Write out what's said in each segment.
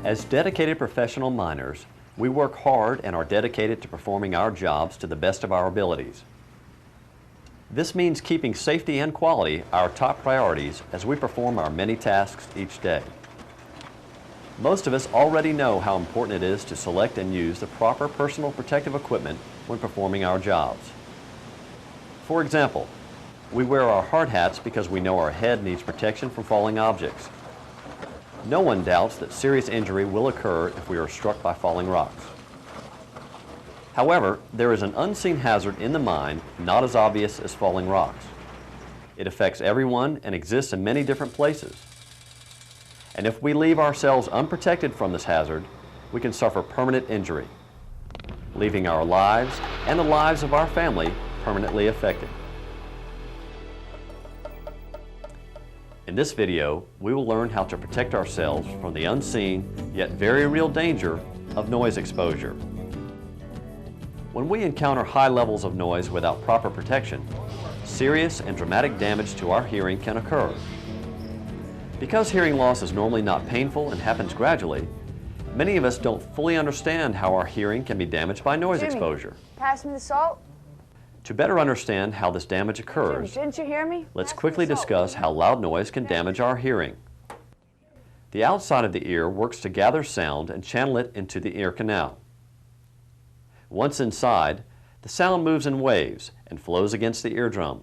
As dedicated professional miners, we work hard and are dedicated to performing our jobs to the best of our abilities. This means keeping safety and quality our top priorities as we perform our many tasks each day. Most of us already know how important it is to select and use the proper personal protective equipment when performing our jobs. For example, we wear our hard hats because we know our head needs protection from falling objects. No one doubts that serious injury will occur if we are struck by falling rocks. However, there is an unseen hazard in the mine not as obvious as falling rocks. It affects everyone and exists in many different places. And if we leave ourselves unprotected from this hazard, we can suffer permanent injury, leaving our lives and the lives of our family permanently affected. In this video, we will learn how to protect ourselves from the unseen yet very real danger of noise exposure. When we encounter high levels of noise without proper protection, serious and dramatic damage to our hearing can occur. Because hearing loss is normally not painful and happens gradually, many of us don't fully understand how our hearing can be damaged by noise exposure. Pass me the salt. To better understand how this damage occurs, Didn't you hear me? let's quickly discuss how loud noise can damage our hearing. The outside of the ear works to gather sound and channel it into the ear canal. Once inside, the sound moves in waves and flows against the eardrum.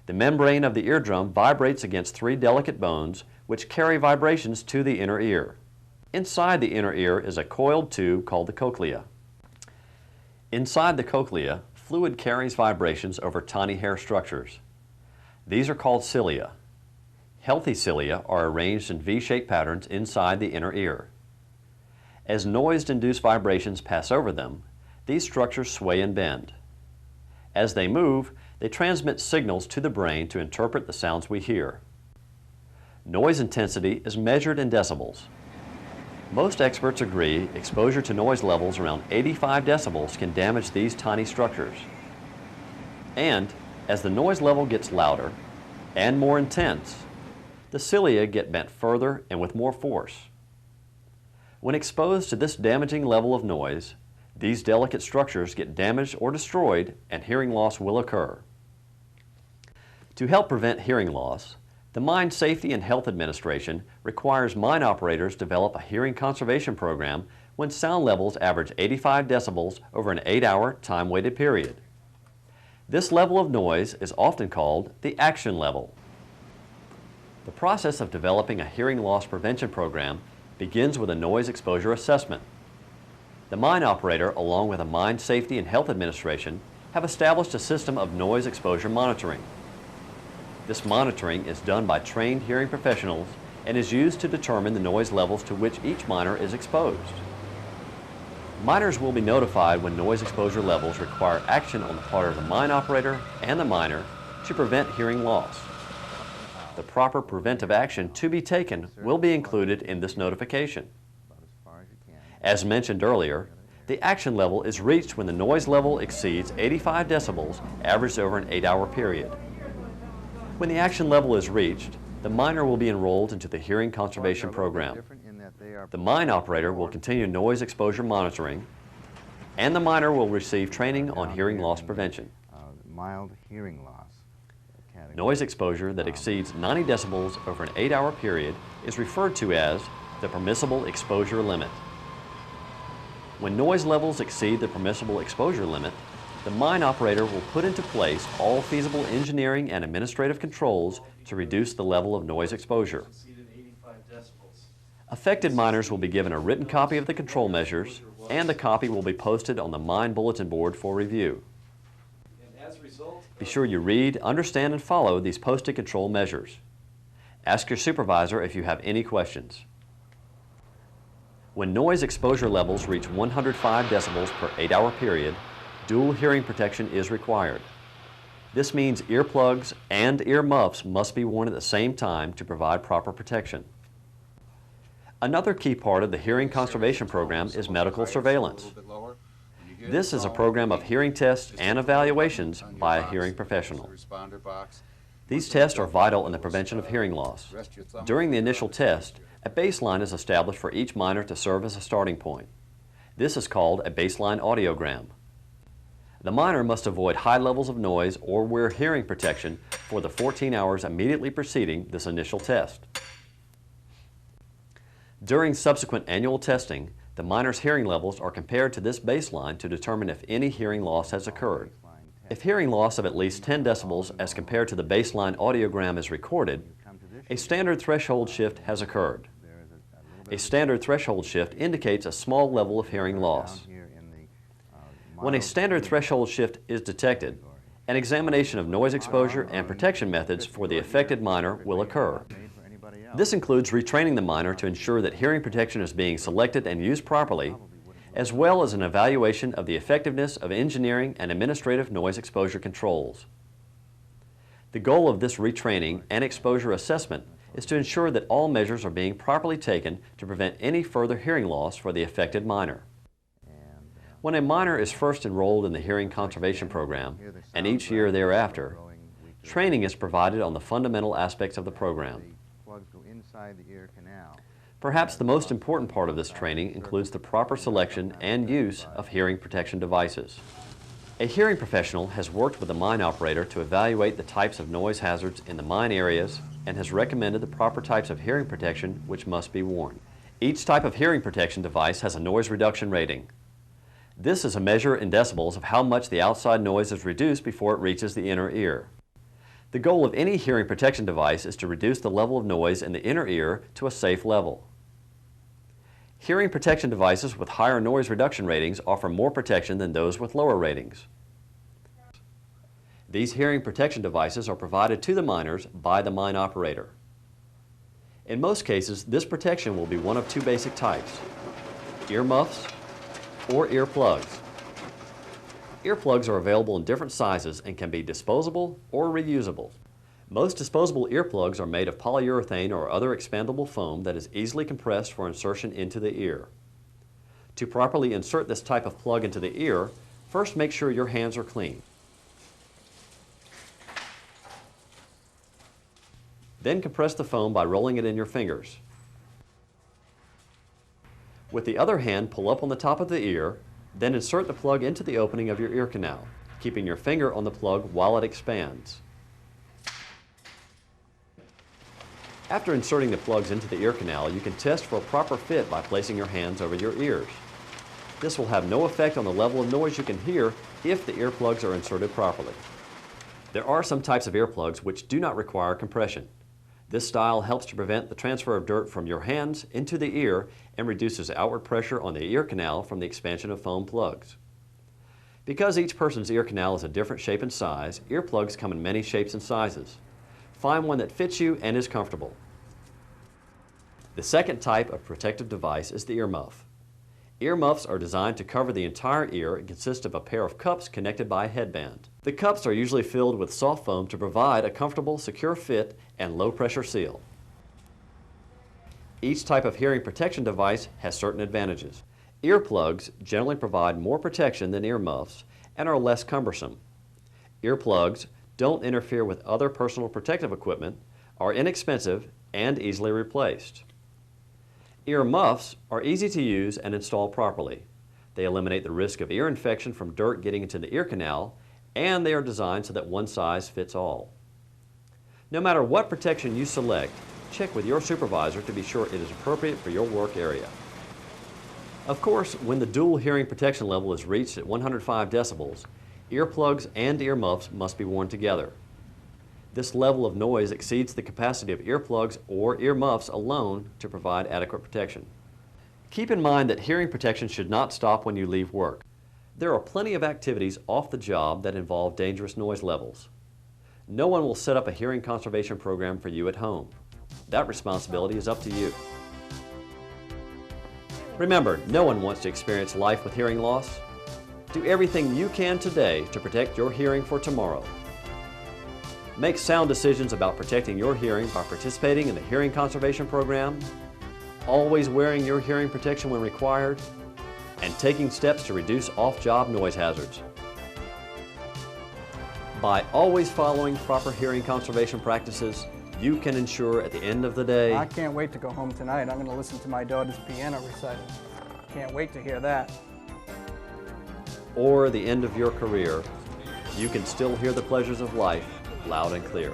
The membrane of the eardrum vibrates against three delicate bones which carry vibrations to the inner ear. Inside the inner ear is a coiled tube called the cochlea. Inside the cochlea, fluid carries vibrations over tiny hair structures. These are called cilia. Healthy cilia are arranged in V-shaped patterns inside the inner ear. As noise-induced vibrations pass over them, these structures sway and bend. As they move, they transmit signals to the brain to interpret the sounds we hear. Noise intensity is measured in decibels. Most experts agree exposure to noise levels around 85 decibels can damage these tiny structures. And as the noise level gets louder and more intense, the cilia get bent further and with more force. When exposed to this damaging level of noise, these delicate structures get damaged or destroyed and hearing loss will occur. To help prevent hearing loss, the Mine Safety and Health Administration requires mine operators develop a hearing conservation program when sound levels average 85 decibels over an 8-hour time-weighted period. This level of noise is often called the action level. The process of developing a hearing loss prevention program begins with a noise exposure assessment. The mine operator, along with the Mine Safety and Health Administration, have established a system of noise exposure monitoring. This monitoring is done by trained hearing professionals and is used to determine the noise levels to which each miner is exposed. Miners will be notified when noise exposure levels require action on the part of the mine operator and the miner to prevent hearing loss. The proper preventive action to be taken will be included in this notification. As mentioned earlier, the action level is reached when the noise level exceeds 85 decibels averaged over an 8-hour period. When the action level is reached, the miner will be enrolled into the hearing conservation program. The mine operator will continue noise exposure monitoring, and the miner will receive training on hearing loss prevention. Mild hearing loss. Noise exposure that exceeds 90 decibels over an 8-hour period is referred to as the permissible exposure limit. When noise levels exceed the permissible exposure limit, the mine operator will put into place all feasible engineering and administrative controls to reduce the level of noise exposure. Affected miners will be given a written copy of the control measures, and the copy will be posted on the mine bulletin board for review. Be sure you read, understand, and follow these posted control measures. Ask your supervisor if you have any questions. When noise exposure levels reach 105 decibels per 8-hour period, dual hearing protection is required. This means earplugs and ear muffs must be worn at the same time to provide proper protection. Another key part of the hearing conservation program is medical surveillance. This is a program of hearing tests and evaluations by a hearing professional. These tests are vital in the prevention of hearing loss. During the initial test, a baseline is established for each miner to serve as a starting point. This is called a baseline audiogram. The miner must avoid high levels of noise or wear hearing protection for the 14 hours immediately preceding this initial test. During subsequent annual testing, the miner's hearing levels are compared to this baseline to determine if any hearing loss has occurred. If hearing loss of at least 10 decibels as compared to the baseline audiogram is recorded, a standard threshold shift has occurred. A standard threshold shift indicates a small level of hearing loss. When a standard threshold shift is detected, an examination of noise exposure and protection methods for the affected miner will occur. This includes retraining the miner to ensure that hearing protection is being selected and used properly, as well as an evaluation of the effectiveness of engineering and administrative noise exposure controls. The goal of this retraining and exposure assessment is to ensure that all measures are being properly taken to prevent any further hearing loss for the affected miner. When a miner is first enrolled in the Hearing Conservation Program, and each year thereafter, training is provided on the fundamental aspects of the program. Perhaps the most important part of this training includes the proper selection and use of hearing protection devices. A hearing professional has worked with the mine operator to evaluate the types of noise hazards in the mine areas and has recommended the proper types of hearing protection which must be worn. Each type of hearing protection device has a noise reduction rating. This is a measure in decibels of how much the outside noise is reduced before it reaches the inner ear. The goal of any hearing protection device is to reduce the level of noise in the inner ear to a safe level. Hearing protection devices with higher noise reduction ratings offer more protection than those with lower ratings. These hearing protection devices are provided to the miners by the mine operator. In most cases, this protection will be one of two basic types: earmuffs or earplugs. Earplugs are available in different sizes and can be disposable or reusable. Most disposable earplugs are made of polyurethane or other expandable foam that is easily compressed for insertion into the ear. To properly insert this type of plug into the ear, first make sure your hands are clean. Then compress the foam by rolling it in your fingers. With the other hand, pull up on the top of the ear, then insert the plug into the opening of your ear canal, keeping your finger on the plug while it expands. After inserting the plugs into the ear canal, you can test for a proper fit by placing your hands over your ears. This will have no effect on the level of noise you can hear if the earplugs are inserted properly. There are some types of earplugs which do not require compression. This style helps to prevent the transfer of dirt from your hands into the ear and reduces outward pressure on the ear canal from the expansion of foam plugs. Because each person's ear canal is a different shape and size, earplugs come in many shapes and sizes. Find one that fits you and is comfortable. The second type of protective device is the earmuff. Earmuffs are designed to cover the entire ear and consist of a pair of cups connected by a headband. The cups are usually filled with soft foam to provide a comfortable, secure fit and low-pressure seal. Each type of hearing protection device has certain advantages. Earplugs generally provide more protection than earmuffs and are less cumbersome. Earplugs don't interfere with other personal protective equipment, are inexpensive, and easily replaced. Earmuffs are easy to use and install properly. They eliminate the risk of ear infection from dirt getting into the ear canal, and they are designed so that one size fits all. No matter what protection you select, check with your supervisor to be sure it is appropriate for your work area. Of course, when the dual hearing protection level is reached at 105 decibels, earplugs and earmuffs must be worn together. This level of noise exceeds the capacity of earplugs or earmuffs alone to provide adequate protection. Keep in mind that hearing protection should not stop when you leave work. There are plenty of activities off the job that involve dangerous noise levels. No one will set up a hearing conservation program for you at home. That responsibility is up to you. Remember, no one wants to experience life with hearing loss. Do everything you can today to protect your hearing for tomorrow. Make sound decisions about protecting your hearing by participating in the Hearing Conservation Program, always wearing your hearing protection when required, and taking steps to reduce off-job noise hazards. By always following proper hearing conservation practices, you can ensure at the end of the day, I can't wait to go home tonight. I'm going to listen to my daughter's piano recital. Can't wait to hear that. or the end of your career, you can still hear the pleasures of life loud and clear.